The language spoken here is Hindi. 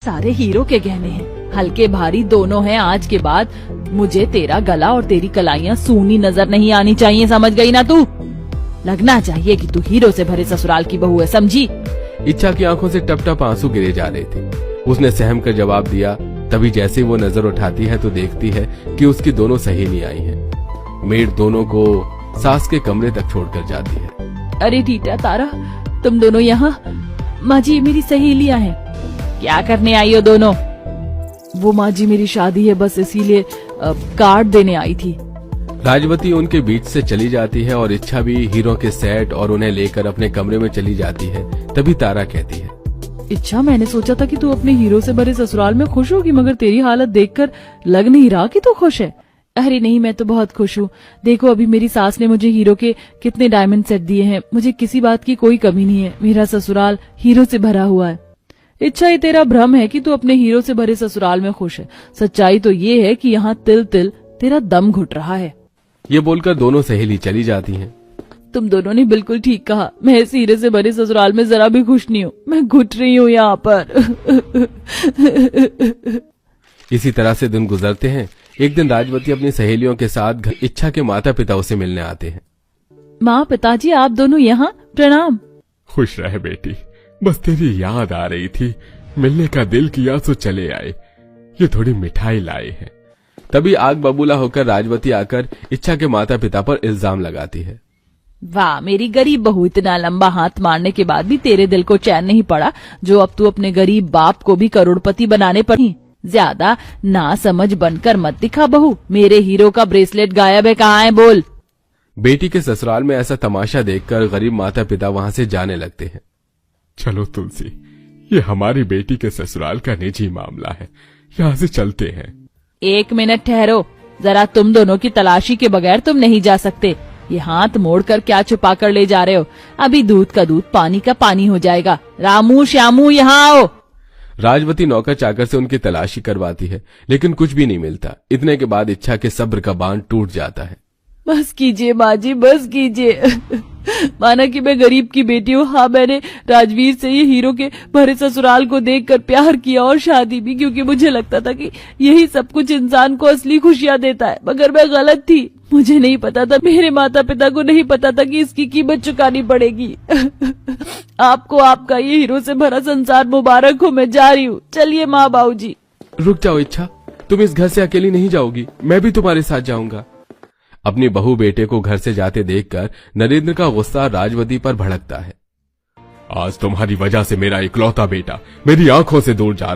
सारे हीरो के गहने हैं, हल्के भारी दोनों हैं। आज के बाद मुझे तेरा गला और तेरी कलाइयाँ सूनी नजर नहीं आनी चाहिए, समझ गई ना तू? लगना चाहिए कि तू हीरो से भरे ससुराल की बहू है, समझी? इच्छा की आंखों से टप टप आंसू गिरे जा रहे थे। उसने सहम कर जवाब दिया। तभी जैसे वो नजर उठाती है तो देखती है कि उसकी दोनों सहेली आई हैं। मेड दोनों को सास के कमरे तक छोड़कर जाती है। अरे टीटा तारा, तुम दोनों यहाँ? माँ जी, मेरी सहेलियाँ हैं। क्या करने आई हो दोनों? वो माँ जी, मेरी शादी है, बस इसीलिए कार्ड देने आई थी। राजवती उनके बीच से चली जाती है और इच्छा भी हीरो के सेट और उन्हें लेकर अपने कमरे में चली जाती है। तभी तारा कहती है, इच्छा, मैंने सोचा था कि तू अपने हीरो से भरे ससुराल में खुश होगी, मगर तेरी हालत देखकर लग नहीं रहा कि तू खुश है। अरे नहीं, मैं तो बहुत खुश हूँ। देखो, अभी मेरी सास ने मुझे हीरो के कितने डायमंड सेट दिए हैं। मुझे किसी बात की कोई कमी नहीं है। मेरा ससुराल हीरो से भरा हुआ है। इच्छा, ये तेरा भ्रम है कि तू अपने हीरो से भरे ससुराल में खुश है। सच्चाई तो ये है कि यहाँ तिल तिल तेरा दम घुट रहा है। ये बोलकर दोनों सहेली चली जाती हैं। तुम दोनों ने बिल्कुल ठीक कहा। मैं इस हीरे से भरे ससुराल में जरा भी खुश नहीं हूँ। मैं घुट रही हूँ यहाँ पर। इसी तरह से दिन गुजरते हैं। एक दिन राजवती अपनी सहेलियों के साथ इच्छा के माता पिता उसे मिलने आते हैं। माँ, पिताजी, आप दोनों यहाँ? प्रणाम। खुश रहे बेटी, बस तेरी याद आ रही थी, मिलने का दिल किया तो चले आए। ये थोड़ी मिठाई लाए हैं। तभी आग बबूला होकर राजवती आकर इच्छा के माता पिता पर इल्जाम लगाती है। वाह मेरी गरीब बहू, इतना लंबा हाथ मारने के बाद भी तेरे दिल को चैन नहीं पड़ा, जो अब तू अपने गरीब बाप को भी करोड़पति बनाने पड़ी। ज्यादा ना समझ बनकर मत दिखा बहू। मेरे हीरो का ब्रेसलेट गायब है, कहाँ है? बोल। बेटी के ससुराल में ऐसा तमाशा देखकर गरीब माता पिता वहां से जाने लगते हैं। चलो तुलसी, ये हमारी बेटी के ससुराल का निजी मामला है, यहाँ से चलते हैं। एक मिनट ठहरो जरा, तुम दोनों की तलाशी के बगैर तुम नहीं जा सकते। ये हाथ मोड़कर क्या छुपा कर ले जा रहे हो? अभी दूध का दूध, पानी का पानी हो जाएगा। रामू, श्यामू, यहाँ आओ। राजवती नौकर चाकर से उनकी तलाशी करवाती है, लेकिन कुछ भी नहीं मिलता। इतने के बाद इच्छा के सब्र का बांध टूट जाता है। बस कीजिए माँ जी, बस कीजिए। माना कि मैं गरीब की बेटी हूँ। हाँ, मैंने राजवीर से ये हीरो के भरे ससुराल को देखकर प्यार किया और शादी भी, क्योंकि मुझे लगता था कि यही सब कुछ इंसान को असली खुशियाँ देता है। मगर मैं गलत थी। मुझे नहीं पता था, मेरे माता पिता को नहीं पता था कि इसकी कीमत चुकानी पड़ेगी। आपको आपका ये हीरो से भरा संसार मुबारक हो। मैं जा रही हूँ। चलिए माँ बाबूजी। रुक जाओ इच्छा, तुम इस घर से अकेली नहीं जाओगी, मैं भी तुम्हारे साथ जाऊंगा। अपनी बहू बेटे को घर से जाते देखकर नरेंद्र का गुस्सा राजवती पर भड़कता है। आज तुम्हारी वजह से मेरा इकलौता बेटा मेरी आंखों से दूर जा रहा